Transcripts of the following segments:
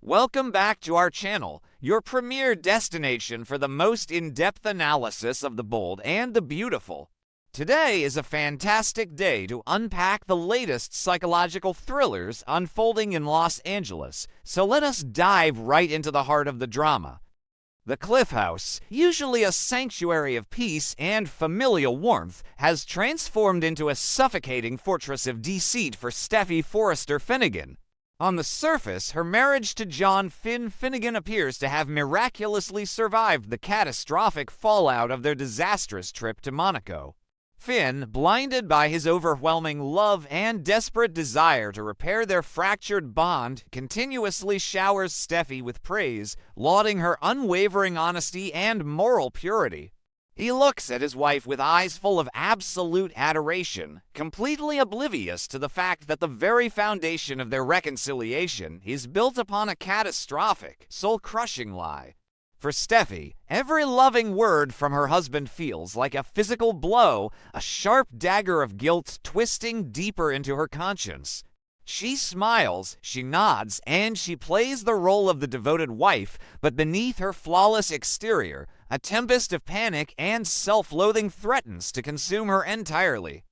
Welcome back to our channel, your premier destination for the most in-depth analysis of the bold and the beautiful. Today is a fantastic day to unpack the latest psychological thrillers unfolding in Los Angeles, so let us dive right into the heart of the drama. The Cliff House, usually a sanctuary of peace and familial warmth, has transformed into a suffocating fortress of deceit for Steffy Forrester Finnegan. On the surface, her marriage to John Finn Finnegan appears to have miraculously survived the catastrophic fallout of their disastrous trip to Monaco. Finn, blinded by his overwhelming love and desperate desire to repair their fractured bond, continuously showers Steffy with praise, lauding her unwavering honesty and moral purity. He looks at his wife with eyes full of absolute adoration, completely oblivious to the fact that the very foundation of their reconciliation is built upon a catastrophic, soul-crushing lie. For Steffy, every loving word from her husband feels like a physical blow, a sharp dagger of guilt twisting deeper into her conscience. She smiles, she nods, and she plays the role of the devoted wife, but beneath her flawless exterior, a tempest of panic and self-loathing threatens to consume her entirely.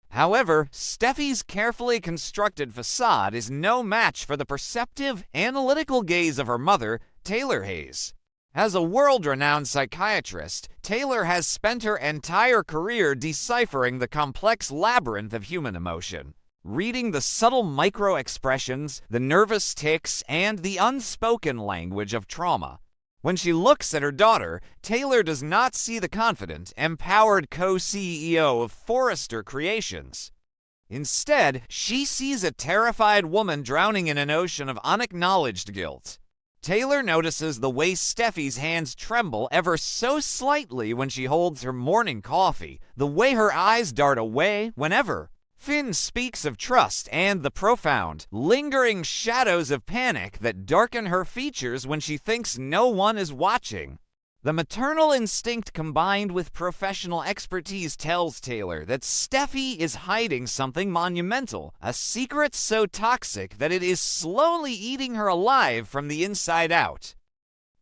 However, Steffy's carefully constructed facade is no match for the perceptive, analytical gaze of her mother, Taylor Hayes. As a world-renowned psychiatrist, Taylor has spent her entire career deciphering the complex labyrinth of human emotion, reading the subtle micro-expressions, the nervous tics, and the unspoken language of trauma. When she looks at her daughter, Taylor does not see the confident, empowered co-CEO of Forrester Creations. Instead, she sees a terrified woman drowning in an ocean of unacknowledged guilt. Taylor notices the way Steffy's hands tremble ever so slightly when she holds her morning coffee, the way her eyes dart away whenever Finn speaks of trust, and the profound, lingering shadows of panic that darken her features when she thinks no one is watching. The maternal instinct combined with professional expertise tells Taylor that Steffy is hiding something monumental, a secret so toxic that it is slowly eating her alive from the inside out.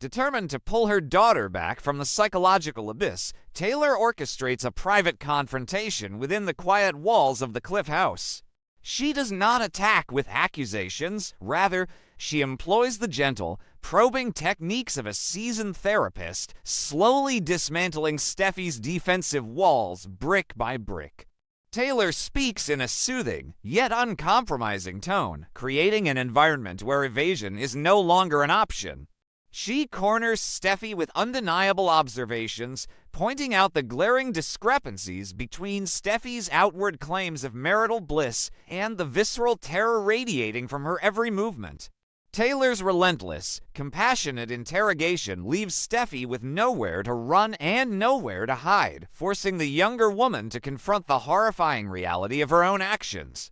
Determined to pull her daughter back from the psychological abyss, Taylor orchestrates a private confrontation within the quiet walls of the Cliff House. She does not attack with accusations, rather, she employs the gentle, probing techniques of a seasoned therapist, slowly dismantling Steffy's defensive walls brick by brick. Taylor speaks in a soothing, yet uncompromising tone, creating an environment where evasion is no longer an option. She corners Steffy with undeniable observations, pointing out the glaring discrepancies between Steffy's outward claims of marital bliss and the visceral terror radiating from her every movement. Taylor's relentless, compassionate interrogation leaves Steffy with nowhere to run and nowhere to hide, forcing the younger woman to confront the horrifying reality of her own actions.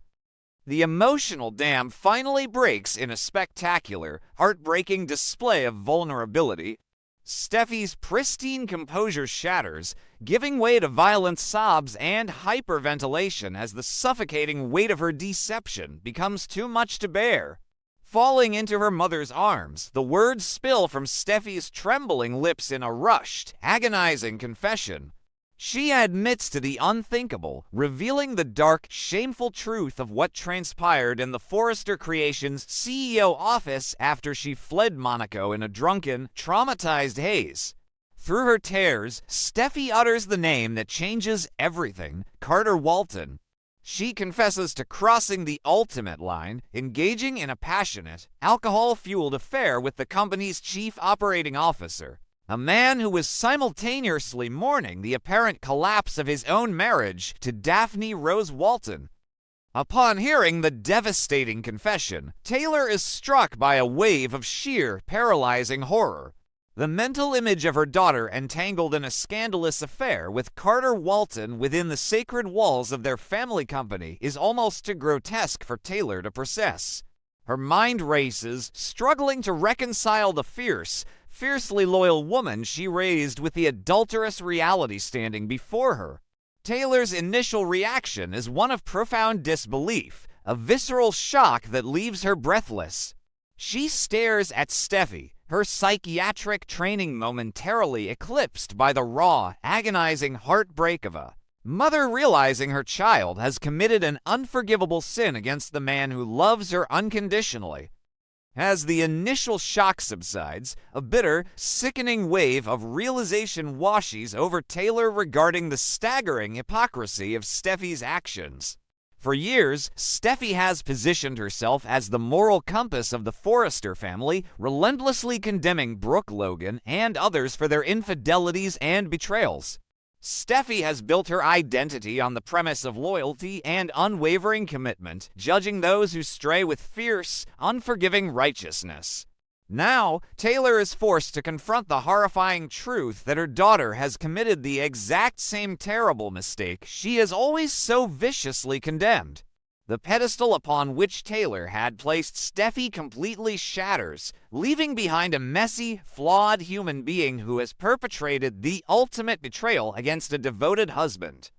The emotional dam finally breaks in a spectacular, heartbreaking display of vulnerability. Steffy's pristine composure shatters, giving way to violent sobs and hyperventilation as the suffocating weight of her deception becomes too much to bear. Falling into her mother's arms, the words spill from Steffy's trembling lips in a rushed, agonizing confession. She admits to the unthinkable, revealing the dark, shameful truth of what transpired in the Forrester Creations CEO office after she fled Monaco in a drunken, traumatized haze. Through her tears, Steffy utters the name that changes everything, Carter Walton. She confesses to crossing the ultimate line, engaging in a passionate, alcohol-fueled affair with the company's chief operating officer. A man who was simultaneously mourning the apparent collapse of his own marriage to Daphne Rose Walton. Upon hearing the devastating confession, Taylor is struck by a wave of sheer, paralyzing horror. The mental image of her daughter entangled in a scandalous affair with Carter Walton within the sacred walls of their family company is almost too grotesque for Taylor to process. Her mind races, struggling to reconcile the fiercely loyal woman she raised with the adulterous reality standing before her. Taylor's initial reaction is one of profound disbelief, a visceral shock that leaves her breathless. She stares at Steffy, her psychiatric training momentarily eclipsed by the raw, agonizing heartbreak of a mother realizing her child has committed an unforgivable sin against the man who loves her unconditionally. As the initial shock subsides, a bitter, sickening wave of realization washes over Taylor regarding the staggering hypocrisy of Steffy's actions. For years, Steffy has positioned herself as the moral compass of the Forrester family, relentlessly condemning Brooke Logan and others for their infidelities and betrayals. Steffy has built her identity on the premise of loyalty and unwavering commitment, judging those who stray with fierce, unforgiving righteousness. Now, Taylor is forced to confront the horrifying truth that her daughter has committed the exact same terrible mistake she has always so viciously condemned. The pedestal upon which Taylor had placed Steffy completely shatters, leaving behind a messy, flawed human being who has perpetrated the ultimate betrayal against a devoted husband.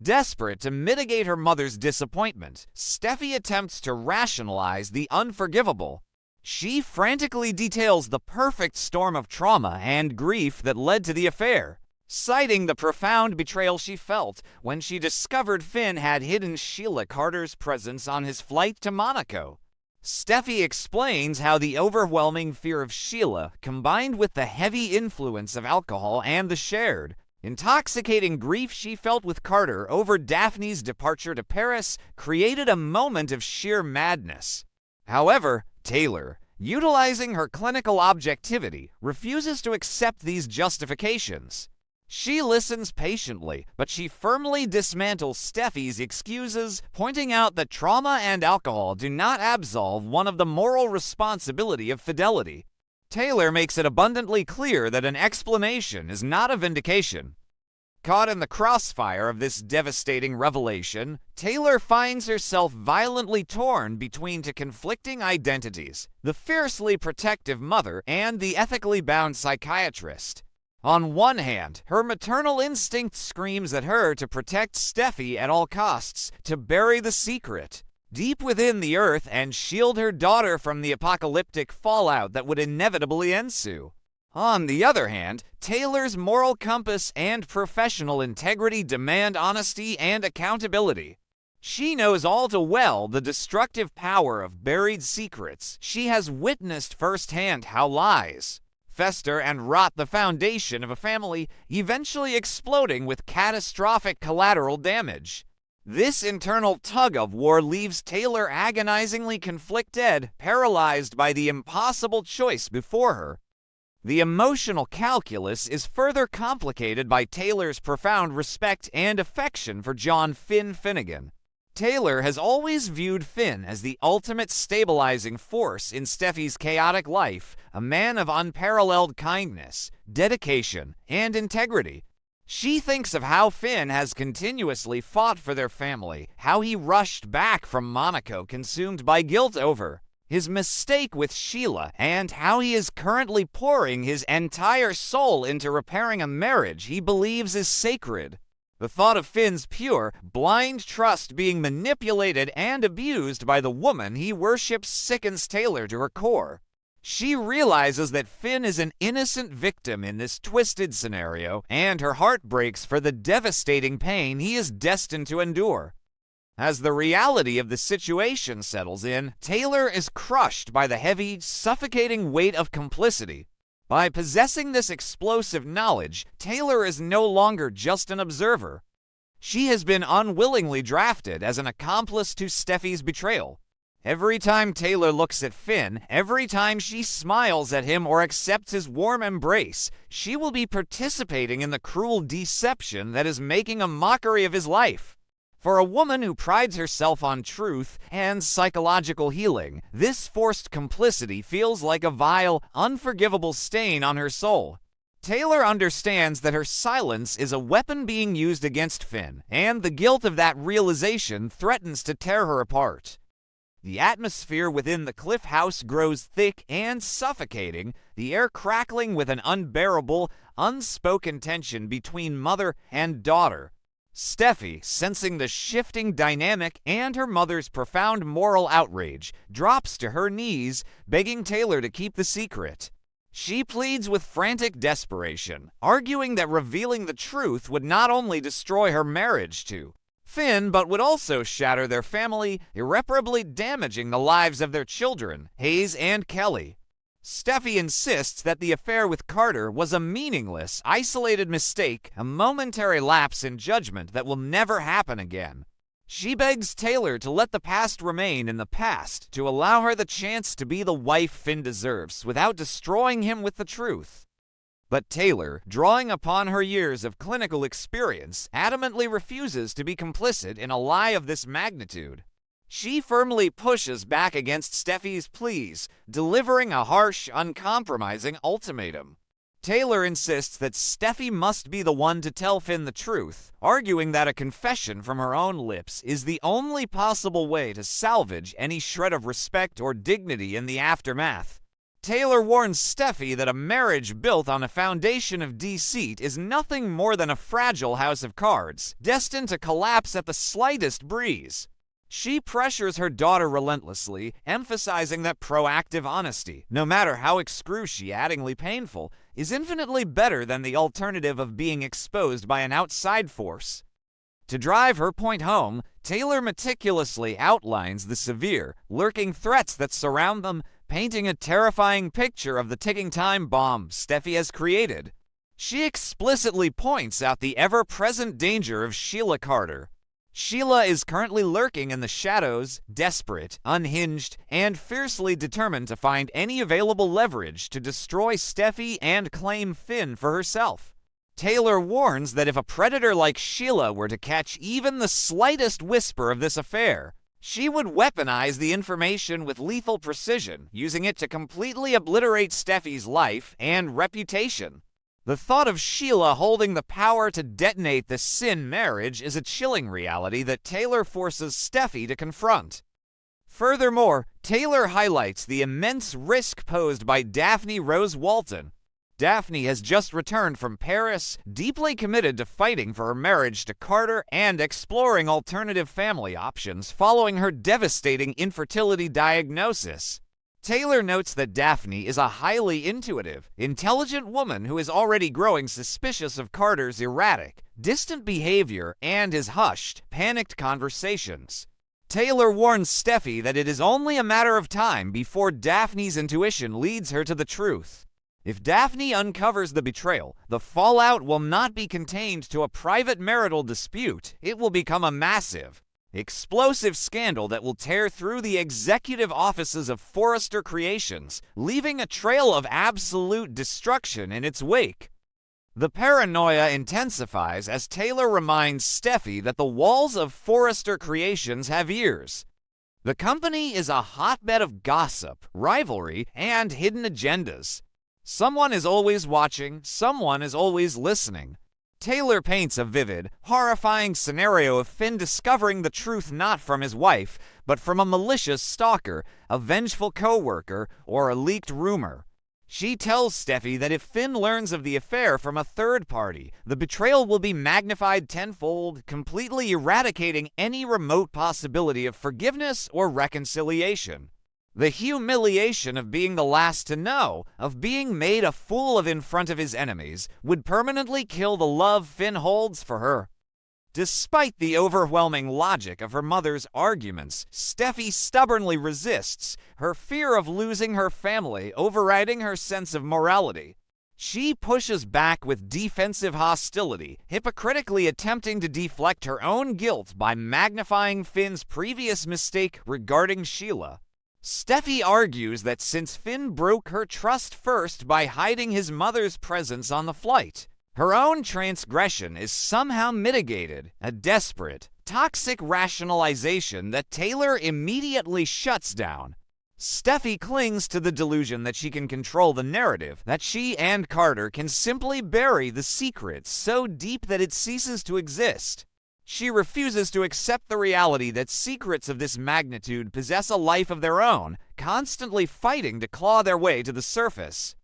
Desperate to mitigate her mother's disappointment, Steffy attempts to rationalize the unforgivable. She frantically details the perfect storm of trauma and grief that led to the affair, citing the profound betrayal she felt when she discovered Finn had hidden Sheila Carter's presence on his flight to Monaco. Steffy explains how the overwhelming fear of Sheila, combined with the heavy influence of alcohol and the shared, intoxicating grief she felt with Carter over Daphne's departure to Paris, created a moment of sheer madness. However, Taylor, utilizing her clinical objectivity, refuses to accept these justifications. She listens patiently, but she firmly dismantles Steffy's excuses, pointing out that trauma and alcohol do not absolve one of the moral responsibility of fidelity. Taylor makes it abundantly clear that an explanation is not a vindication. Caught in the crossfire of this devastating revelation, Taylor finds herself violently torn between two conflicting identities: the fiercely protective mother and the ethically bound psychiatrist. On one hand, her maternal instinct screams at her to protect Steffy at all costs, to bury the secret deep within the earth and shield her daughter from the apocalyptic fallout that would inevitably ensue. On the other hand, Taylor's moral compass and professional integrity demand honesty and accountability. She knows all too well the destructive power of buried secrets. She has witnessed firsthand how lies fester and rot the foundation of a family, eventually exploding with catastrophic collateral damage. This internal tug-of-war leaves Taylor agonizingly conflicted, paralyzed by the impossible choice before her. The emotional calculus is further complicated by Taylor's profound respect and affection for John Finn Finnegan. Taylor has always viewed Finn as the ultimate stabilizing force in Steffy's chaotic life, a man of unparalleled kindness, dedication, and integrity. She thinks of how Finn has continuously fought for their family, how he rushed back from Monaco consumed by guilt over his mistake with Sheila, and how he is currently pouring his entire soul into repairing a marriage he believes is sacred. The thought of Finn's pure, blind trust being manipulated and abused by the woman he worships sickens Taylor to her core. She realizes that Finn is an innocent victim in this twisted scenario, and her heart breaks for the devastating pain he is destined to endure. As the reality of the situation settles in, Taylor is crushed by the heavy, suffocating weight of complicity. By possessing this explosive knowledge, Taylor is no longer just an observer. She has been unwillingly drafted as an accomplice to Steffy's betrayal. Every time Taylor looks at Finn, every time she smiles at him or accepts his warm embrace, she will be participating in the cruel deception that is making a mockery of his life. For a woman who prides herself on truth and psychological healing, this forced complicity feels like a vile, unforgivable stain on her soul. Taylor understands that her silence is a weapon being used against Finn, and the guilt of that realization threatens to tear her apart. The atmosphere within the Cliff House grows thick and suffocating, the air crackling with an unbearable, unspoken tension between mother and daughter. Steffy, sensing the shifting dynamic and her mother's profound moral outrage, drops to her knees, begging Taylor to keep the secret. She pleads with frantic desperation, arguing that revealing the truth would not only destroy her marriage to Finn, but would also shatter their family, irreparably damaging the lives of their children, Hayes and Kelly. Steffy insists that the affair with Carter was a meaningless, isolated mistake, a momentary lapse in judgment that will never happen again. She begs Taylor to let the past remain in the past, to allow her the chance to be the wife Finn deserves without destroying him with the truth. But Taylor, drawing upon her years of clinical experience, adamantly refuses to be complicit in a lie of this magnitude. She firmly pushes back against Steffy's pleas, delivering a harsh, uncompromising ultimatum. Taylor insists that Steffy must be the one to tell Finn the truth, arguing that a confession from her own lips is the only possible way to salvage any shred of respect or dignity in the aftermath. Taylor warns Steffy that a marriage built on a foundation of deceit is nothing more than a fragile house of cards, destined to collapse at the slightest breeze. She pressures her daughter relentlessly, emphasizing that proactive honesty, no matter how excruciatingly painful, is infinitely better than the alternative of being exposed by an outside force. To drive her point home, Taylor meticulously outlines the severe, lurking threats that surround them, painting a terrifying picture of the ticking time bomb Steffy has created. She explicitly points out the ever-present danger of Sheila Carter. Sheila is currently lurking in the shadows, desperate, unhinged, and fiercely determined to find any available leverage to destroy Steffy and claim Finn for herself. Taylor warns that if a predator like Sheila were to catch even the slightest whisper of this affair, she would weaponize the information with lethal precision, using it to completely obliterate Steffy's life and reputation. The thought of Sheila holding the power to detonate the sin marriage is a chilling reality that Taylor forces Steffy to confront. Furthermore, Taylor highlights the immense risk posed by Daphne Rose Walton. Daphne has just returned from Paris, deeply committed to fighting for her marriage to Carter and exploring alternative family options following her devastating infertility diagnosis. Taylor notes that Daphne is a highly intuitive, intelligent woman who is already growing suspicious of Carter's erratic, distant behavior and his hushed, panicked conversations. Taylor warns Steffy that it is only a matter of time before Daphne's intuition leads her to the truth. If Daphne uncovers the betrayal, the fallout will not be contained to a private marital dispute. It will become a massive, explosive scandal that will tear through the executive offices of Forrester Creations, leaving a trail of absolute destruction in its wake. The paranoia intensifies as Taylor reminds Steffy that the walls of Forrester Creations have ears. The company is a hotbed of gossip, rivalry, and hidden agendas. Someone is always watching, someone is always listening. Taylor paints a vivid, horrifying scenario of Finn discovering the truth not from his wife, but from a malicious stalker, a vengeful co-worker, or a leaked rumor. She tells Steffy that if Finn learns of the affair from a third party, the betrayal will be magnified tenfold, completely eradicating any remote possibility of forgiveness or reconciliation. The humiliation of being the last to know, of being made a fool of in front of his enemies, would permanently kill the love Finn holds for her. Despite the overwhelming logic of her mother's arguments, Steffy stubbornly resists, her fear of losing her family overriding her sense of morality. She pushes back with defensive hostility, hypocritically attempting to deflect her own guilt by magnifying Finn's previous mistake regarding Sheila. Steffy argues that since Finn broke her trust first by hiding his mother's presence on the flight, her own transgression is somehow mitigated, a desperate, toxic rationalization that Taylor immediately shuts down. Steffy clings to the delusion that she can control the narrative, that she and Carter can simply bury the secret so deep that it ceases to exist. She refuses to accept the reality that secrets of this magnitude possess a life of their own, constantly fighting to claw their way to the surface.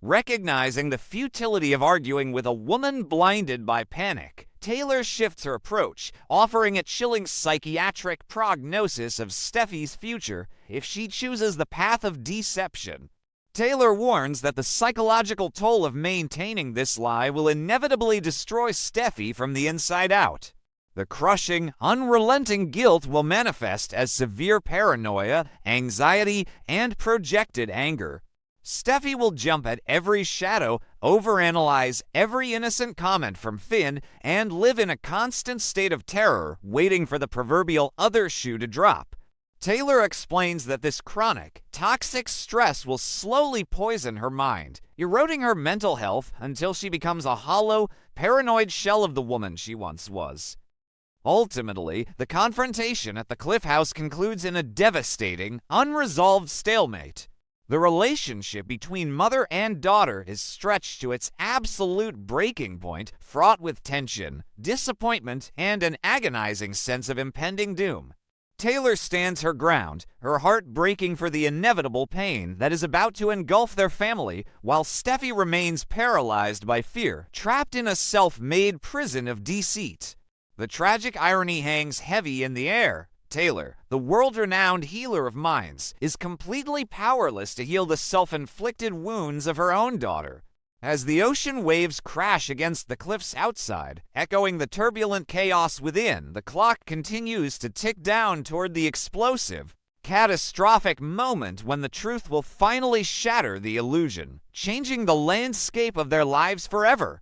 Recognizing the futility of arguing with a woman blinded by panic, Taylor shifts her approach, offering a chilling psychiatric prognosis of Steffy's future if she chooses the path of deception. Taylor warns that the psychological toll of maintaining this lie will inevitably destroy Steffy from the inside out. The crushing, unrelenting guilt will manifest as severe paranoia, anxiety, and projected anger. Steffy will jump at every shadow, overanalyze every innocent comment from Finn, and live in a constant state of terror, waiting for the proverbial other shoe to drop. Taylor explains that this chronic, toxic stress will slowly poison her mind, eroding her mental health until she becomes a hollow, paranoid shell of the woman she once was. Ultimately, the confrontation at the Cliff House concludes in a devastating, unresolved stalemate. The relationship between mother and daughter is stretched to its absolute breaking point, fraught with tension, disappointment, and an agonizing sense of impending doom. Taylor stands her ground, her heart breaking for the inevitable pain that is about to engulf their family, while Steffy remains paralyzed by fear, trapped in a self-made prison of deceit. The tragic irony hangs heavy in the air. Taylor, the world-renowned healer of minds, is completely powerless to heal the self-inflicted wounds of her own daughter. As the ocean waves crash against the cliffs outside, echoing the turbulent chaos within, the clock continues to tick down toward the explosive, catastrophic moment when the truth will finally shatter the illusion, changing the landscape of their lives forever.